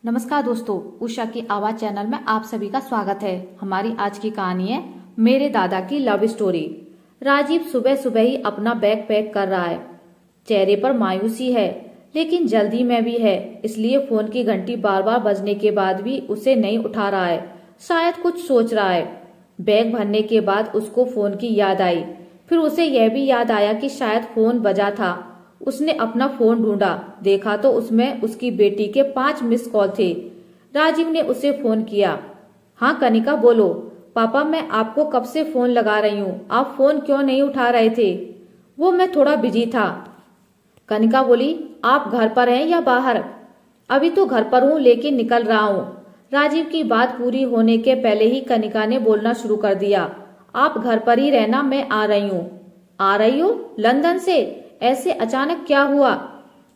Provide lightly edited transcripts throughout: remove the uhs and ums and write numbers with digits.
नमस्कार दोस्तों, उषा की आवाज चैनल में आप सभी का स्वागत है। हमारी आज की कहानी है मेरे दादा की लव स्टोरी। राजीव सुबह सुबह ही अपना बैग पैक कर रहा है। चेहरे पर मायूसी है, लेकिन जल्दी में भी है, इसलिए फोन की घंटी बार बार बजने के बाद भी उसे नहीं उठा रहा है। शायद कुछ सोच रहा है। बैग भरने के बाद उसको फोन की याद आई। फिर उसे यह भी याद आया कि शायद फोन बजा था। उसने अपना फोन ढूंढा, देखा तो उसमें उसकी बेटी के 5 मिस कॉल थे। राजीव ने उसे फोन किया। हाँ कनिका बोलो। पापा मैं आपको कब से फोन लगा रही हूँ, आप फोन क्यों नहीं उठा रहे थे? वो मैं थोड़ा बिजी था। कनिका बोली, आप घर पर हैं या बाहर? अभी तो घर पर हूँ, लेकिन निकल रहा हूँ। राजीव की बात पूरी होने के पहले ही कनिका ने बोलना शुरू कर दिया। आप घर पर ही रहना, मैं आ रही हूँ। आ रही हो? लंदन से? ऐसे अचानक क्या हुआ?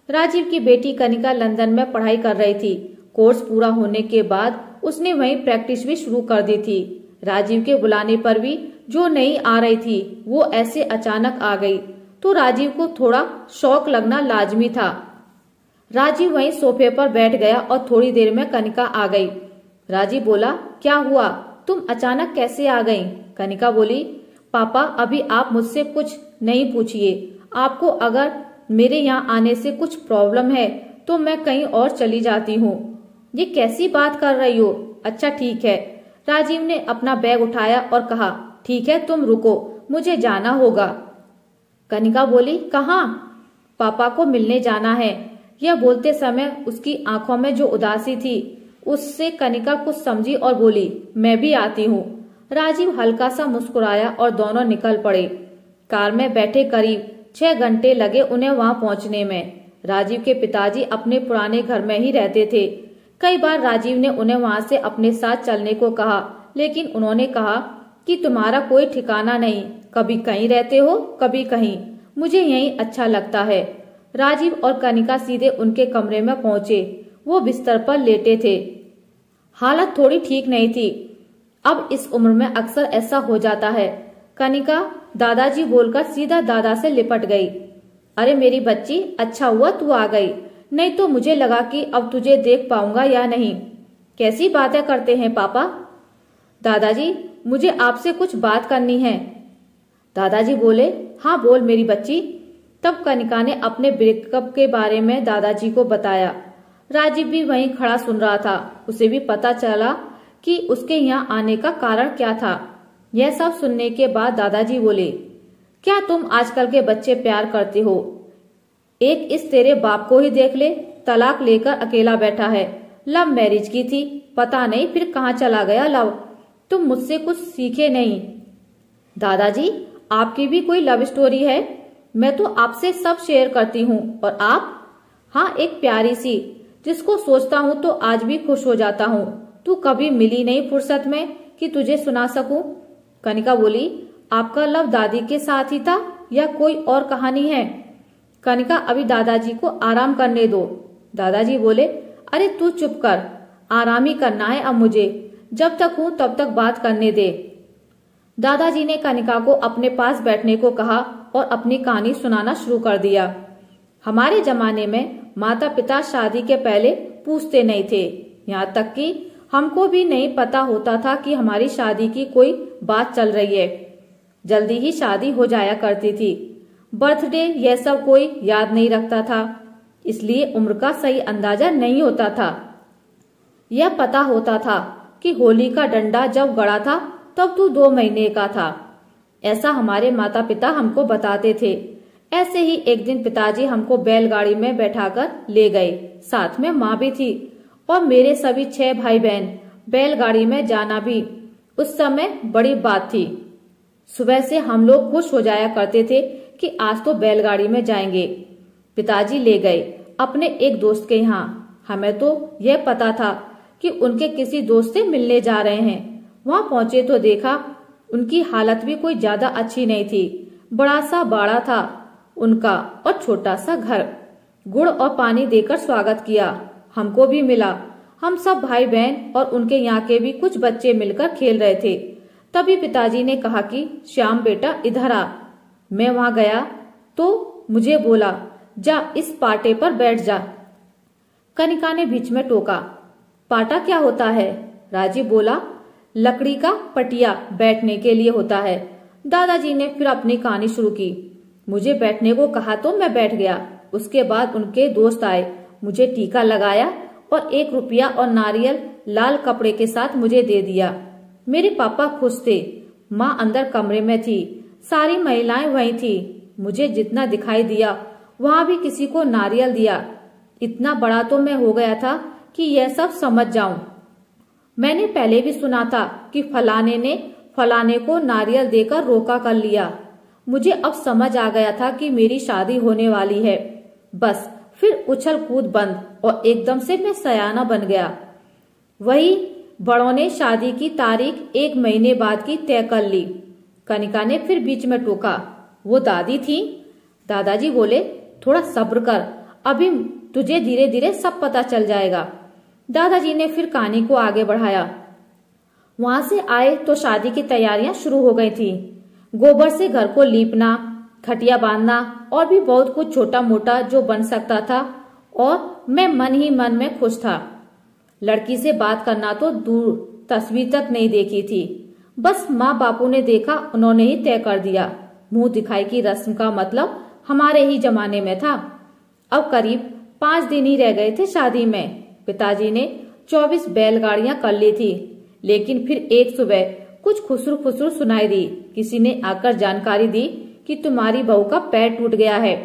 राजीव की बेटी कनिका लंदन में पढ़ाई कर रही थी। कोर्स पूरा होने के बाद उसने वहीं प्रैक्टिस भी शुरू कर दी थी। राजीव के बुलाने पर भी जो नहीं आ रही थी, वो ऐसे अचानक आ गई तो राजीव को थोड़ा शौक लगना लाजमी था। राजीव वहीं सोफे पर बैठ गया और थोड़ी देर में कनिका आ गई। राजीव बोला, क्या हुआ, तुम अचानक कैसे आ गई? कनिका बोली, पापा अभी आप मुझसे कुछ नहीं पूछिए। आपको अगर मेरे यहाँ आने से कुछ प्रॉब्लम है तो मैं कहीं और चली जाती हूँ। ये कैसी बात कर रही हो? अच्छा ठीक है। राजीव ने अपना बैग उठाया और कहा, ठीक है तुम रुको, मुझे जाना होगा। कनिका बोली, कहाँ? पापा को मिलने जाना है। यह बोलते समय उसकी आंखों में जो उदासी थी, उससे कनिका कुछ समझी और बोली, मैं भी आती हूँ। राजीव हल्का सा मुस्कुराया और दोनों निकल पड़े। कार में बैठे करीब 6 घंटे लगे उन्हें वहां पहुंचने में। राजीव के पिताजी अपने पुराने घर में ही रहते थे। कई बार राजीव ने उन्हें वहां से अपने साथ चलने को कहा, लेकिन उन्होंने कहा कि तुम्हारा कोई ठिकाना नहीं, कभी कहीं रहते हो कभी कहीं, मुझे यहीं अच्छा लगता है। राजीव और कनिका सीधे उनके कमरे में पहुंचे। वो बिस्तर पर लेटे थे। हालत थोड़ी ठीक नहीं थी। अब इस उम्र में अक्सर ऐसा हो जाता है। कनिका दादाजी बोलकर सीधा दादा से लिपट गई। अरे मेरी बच्ची, अच्छा हुआ तू आ गई, नहीं तो मुझे लगा कि अब तुझे देख पाऊंगा या नहीं। कैसी बातें करते हैं पापा? दादाजी मुझे आपसे कुछ बात करनी है। दादाजी बोले, हाँ बोल मेरी बच्ची। तब कनिका ने अपने ब्रेकअप के बारे में दादाजी को बताया। राजीव भी वहीं खड़ा सुन रहा था। उसे भी पता चला कि उसके यहाँ आने का कारण क्या था। यह सब सुनने के बाद दादाजी बोले, क्या तुम आजकल के बच्चे प्यार करते हो? एक इस तेरे बाप को ही देख ले, तलाक लेकर अकेला बैठा है। लव मैरिज की थी, पता नहीं फिर कहाँ चला गया लव। तुम मुझसे कुछ सीखे नहीं। दादाजी आपकी भी कोई लव स्टोरी है? मैं तो आपसे सब शेयर करती हूँ। और आप? हाँ एक प्यारी सी, जिसको सोचता हूँ तो आज भी खुश हो जाता हूँ। तू कभी मिली नहीं फुर्सत में कि तुझे सुना सकूं। कनिका बोली, आपका लव दादी के साथ ही था या कोई और कहानी है? कनिका अभी दादाजी को आराम करने दो। दादाजी बोले, अरे तू चुप कर, आराम ही करना है अब मुझे, जब तक हूं तब तक बात करने दे। दादाजी ने कनिका को अपने पास बैठने को कहा और अपनी कहानी सुनाना शुरू कर दिया। हमारे जमाने में माता पिता शादी के पहले पूछते नहीं थे, यहाँ तक कि हमको भी नहीं पता होता था कि हमारी शादी की कोई बात चल रही है। जल्दी ही शादी हो जाया करती थी। बर्थडे यह सब कोई याद नहीं रखता था, इसलिए उम्र का सही अंदाजा नहीं होता था। यह पता होता था कि होली का डंडा जब गड़ा था तब तू 2 महीने का था। ऐसा हमारे माता पिता हमको बताते थे। ऐसे ही एक दिन पिताजी हमको बैलगाड़ी में बैठाकर ले गए। साथ में माँ भी थी और मेरे सभी 6 भाई बहन। बैलगाड़ी में जाना भी उस समय बड़ी बात थी। सुबह से हम लोग खुश हो जाया करते थे कि आज तो बैलगाड़ी में जाएंगे। पिताजी ले गए अपने एक दोस्त के यहाँ। हमें तो यह पता था कि उनके किसी दोस्त से मिलने जा रहे हैं। वहां पहुंचे तो देखा उनकी हालत भी कोई ज्यादा अच्छी नहीं थी। बड़ा सा बाड़ा था उनका और छोटा सा घर। गुड़ और पानी देकर स्वागत किया। हमको भी मिला। हम सब भाई बहन और उनके यहाँ के भी कुछ बच्चे मिलकर खेल रहे थे। तभी पिताजी ने कहा कि श्याम बेटा इधर आ। मैं वहां गया तो मुझे बोला, जा इस पाटे पर बैठ जा। कनिका ने बीच में टोका, पाटा क्या होता है? राजीव बोला, लकड़ी का पटिया बैठने के लिए होता है। दादाजी ने फिर अपनी कहानी शुरू की। मुझे बैठने को कहा तो मैं बैठ गया। उसके बाद उनके दोस्त आए, मुझे टीका लगाया और 1 रुपया और नारियल लाल कपड़े के साथ मुझे दे दिया। मेरे पापा खुश थे। माँ अंदर कमरे में थी, सारी महिलाएं वहीं थी। मुझे जितना दिखाई दिया वहां भी किसी को नारियल दिया। इतना बड़ा तो मैं हो गया था कि यह सब समझ जाऊं। मैंने पहले भी सुना था कि फलाने ने फलाने को नारियल देकर रोका कर लिया। मुझे अब समझ आ गया था कि मेरी शादी होने वाली है। बस फिर उछल कूद बंद और एकदम से मैं सयाना बन गया। वही बड़ों ने शादी की तारीख 1 महीने बाद की तय कर ली। कनिका ने फिर बीच में टोका, वो दादी थी। दादाजी बोले, थोड़ा सब्र कर, अभी तुझे धीरे धीरे सब पता चल जाएगा। दादाजी ने फिर कहानी को आगे बढ़ाया। वहां से आए तो शादी की तैयारियां शुरू हो गई थी। गोबर से घर को लीपना, खटिया बांधना और भी बहुत कुछ छोटा मोटा जो बन सकता था। और मैं मन ही मन में खुश था। लड़की से बात करना तो दूर, तस्वीर तक नहीं देखी थी। बस माँ बापू ने देखा, उन्होंने ही तय कर दिया। मुंह दिखाई की रस्म का मतलब हमारे ही जमाने में था। अब करीब 5 दिन ही रह गए थे शादी में। पिताजी ने 24 बैलगाड़ियां कर ली थी। लेकिन फिर एक सुबह कुछ खुसरू खुसरू सुनाई दी। किसी ने आकर जानकारी दी कि तुम्हारी बहू का पैर टूट गया है।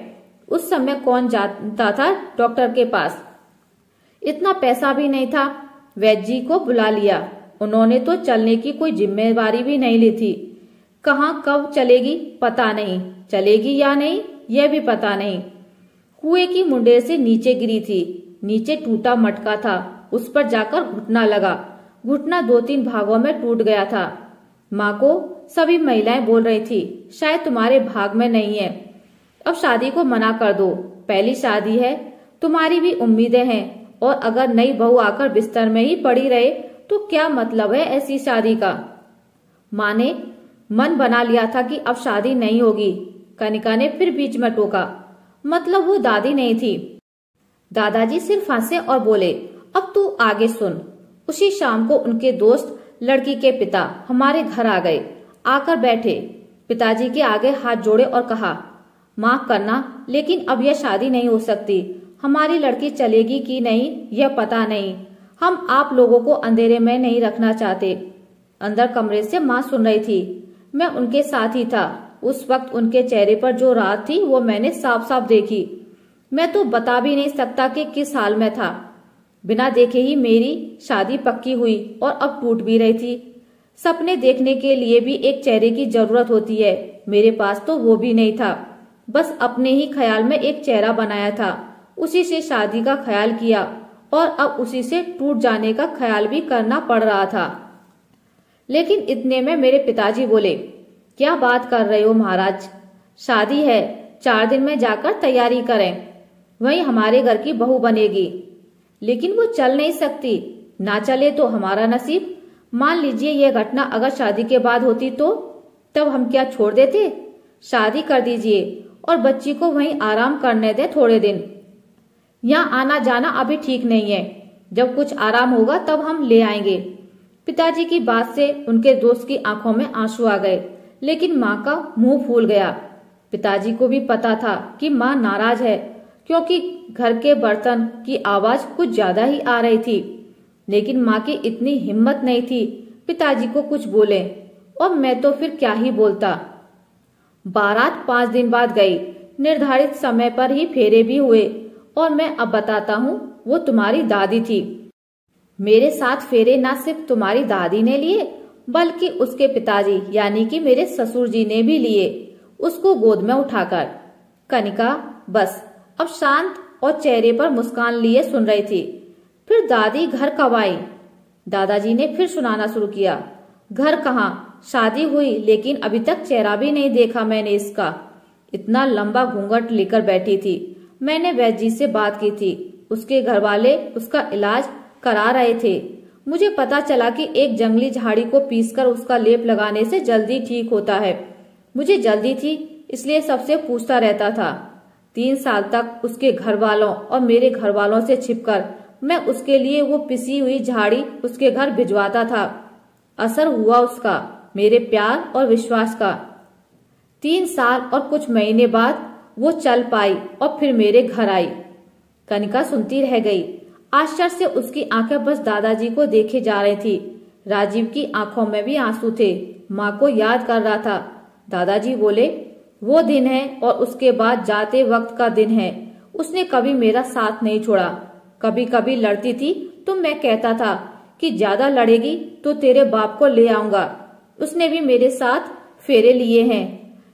उस समय कौन जाता था डॉक्टर के पास? इतना पैसा भी नहीं था। वैद्य जी को बुला लिया। उन्होंने तो चलने की कोई जिम्मेवारी भी नहीं ली थी। कहाँ कब चलेगी पता नहीं, चलेगी या नहीं यह भी पता नहीं। कुएं की मुंडेर से नीचे गिरी थी। नीचे टूटा मटका था, उस पर जाकर घुटना लगा। घुटना 2-3 भागों में टूट गया था। माँ को सभी महिलाएं बोल रही थी, शायद तुम्हारे भाग में नहीं है, अब शादी को मना कर दो। पहली शादी है, तुम्हारी भी उम्मीदें हैं। और अगर नई बहू आकर बिस्तर में ही पड़ी रहे तो क्या मतलब है ऐसी शादी का? माँ ने मन बना लिया था कि अब शादी नहीं होगी। कनिका ने फिर बीच में टोका, मतलब वो दादी नहीं थी। दादाजी सिर्फ हंसे और बोले, अब तू आगे सुन। उसी शाम को उनके दोस्त लड़की के पिता हमारे घर आ गए। आकर बैठे, पिताजी के आगे हाथ जोड़े और कहा, माफ करना लेकिन अब यह शादी नहीं हो सकती। हमारी लड़की चलेगी कि नहीं यह पता नहीं। हम आप लोगों को अंधेरे में नहीं रखना चाहते। अंदर कमरे से माँ सुन रही थी। मैं उनके साथ ही था। उस वक्त उनके चेहरे पर जो राहत थी वो मैंने साफ साफ देखी। मैं तो बता भी नहीं सकता कि किस हाल में था। बिना देखे ही मेरी शादी पक्की हुई और अब टूट भी रही थी। सपने देखने के लिए भी एक चेहरे की जरूरत होती है। मेरे पास तो वो भी नहीं था। बस अपने ही ख्याल में एक चेहरा बनाया था, उसी से शादी का ख्याल किया और अब उसी से टूट जाने का ख्याल भी करना पड़ रहा था। लेकिन इतने में मेरे पिताजी बोले, क्या बात कर रहे हो महाराज, शादी है, 4 दिन में जाकर तैयारी करें, वही हमारे घर की बहू बनेगी। लेकिन वो चल नहीं सकती, ना चले तो हमारा नसीब। मान लीजिए यह घटना अगर शादी के बाद होती तो तब हम क्या छोड़ देते? शादी कर दीजिए और बच्ची को वहीं आराम करने दे थोड़े दिन। यहाँ आना जाना अभी ठीक नहीं है, जब कुछ आराम होगा तब हम ले आएंगे। पिताजी की बात से उनके दोस्त की आंखों में आंसू आ गए, लेकिन माँ का मुंह फूल गया। पिताजी को भी पता था कि माँ नाराज है, क्योंकि घर के बर्तन की आवाज कुछ ज्यादा ही आ रही थी। लेकिन माँ की इतनी हिम्मत नहीं थी पिताजी को कुछ बोले, और मैं तो फिर क्या ही बोलता। बारात 5 दिन बाद गई। निर्धारित समय पर ही फेरे भी हुए। और मैं अब बताता हूँ, वो तुम्हारी दादी थी। मेरे साथ फेरे ना सिर्फ तुम्हारी दादी ने लिए, बल्कि उसके पिताजी यानी कि मेरे ससुर जी ने भी लिए, उसको गोद में उठाकर। कनिका बस अब शांत और चेहरे पर मुस्कान लिए सुन रही थी। फिर दादी घर कब आई? दादाजी ने फिर सुनाना शुरू किया। घर कहाँ, शादी हुई लेकिन अभी तक चेहरा भी नहीं देखा मैंने इसका। इतना लंबा घूंघट लेकर बैठी थी। मैंने वैद्य जी से बात की थी, उसके घर वाले उसका इलाज करा रहे थे। मुझे पता चला कि एक जंगली झाड़ी को पीसकर उसका लेप लगाने से जल्दी ठीक होता है। मुझे जल्दी थी इसलिए सबसे पूछता रहता था। 3 साल तक उसके घर वालों और मेरे घर वालों से छिपकर मैं उसके लिए वो पिसी हुई झाड़ी उसके घर भिजवाता था। असर हुआ उसका, मेरे प्यार और विश्वास का। 3 साल और कुछ महीने बाद वो चल पाई और फिर मेरे घर आई। कनिका सुनती रह गई। आश्चर्य से उसकी आंखें बस दादाजी को देखे जा रही थी। राजीव की आंखों में भी आंसू थे। माँ को याद कर रहा था। दादाजी बोले, वो दिन है और उसके बाद जाते वक्त का दिन है। उसने कभी मेरा साथ नहीं छोड़ा। कभी कभी लड़ती थी तो मैं कहता था कि ज्यादा लड़ेगी तो तेरे बाप को ले आऊंगा। उसने भी मेरे साथ फेरे लिए हैं।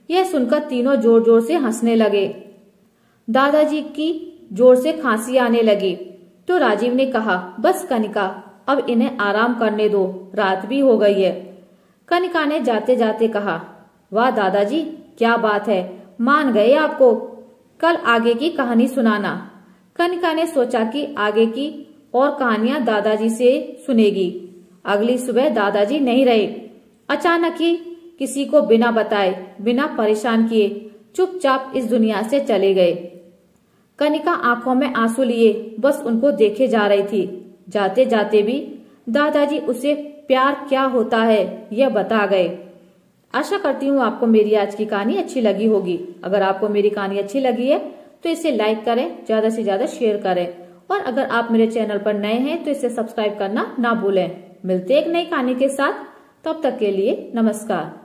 यह सुनकर तीनों जोर जोर से हंसने लगे। दादाजी की जोर से खांसी आने लगी तो राजीव ने कहा, बस कनिका, अब इन्हें आराम करने दो, रात भी हो गई है। कनिका ने जाते जाते कहा, वाह दादाजी, क्या बात है, मान गए आपको। कल आगे की कहानी सुनाना। कनिका ने सोचा कि आगे की और कहानियां दादाजी से सुनेगी। अगली सुबह दादाजी नहीं रहे। अचानक ही किसी को बिना बताए, बिना परेशान किए चुपचाप इस दुनिया से चले गए। कनिका आंखों में आंसू लिए बस उनको देखे जा रही थी। जाते जाते भी दादाजी उसे प्यार क्या होता है यह बता गए। आशा करती हूँ आपको मेरी आज की कहानी अच्छी लगी होगी। अगर आपको मेरी कहानी अच्छी लगी है तो इसे लाइक करें, ज्यादा से ज्यादा शेयर करें और अगर आप मेरे चैनल पर नए हैं तो इसे सब्सक्राइब करना ना भूलें। मिलते एक नई कहानी के साथ, तब तक के लिए नमस्कार।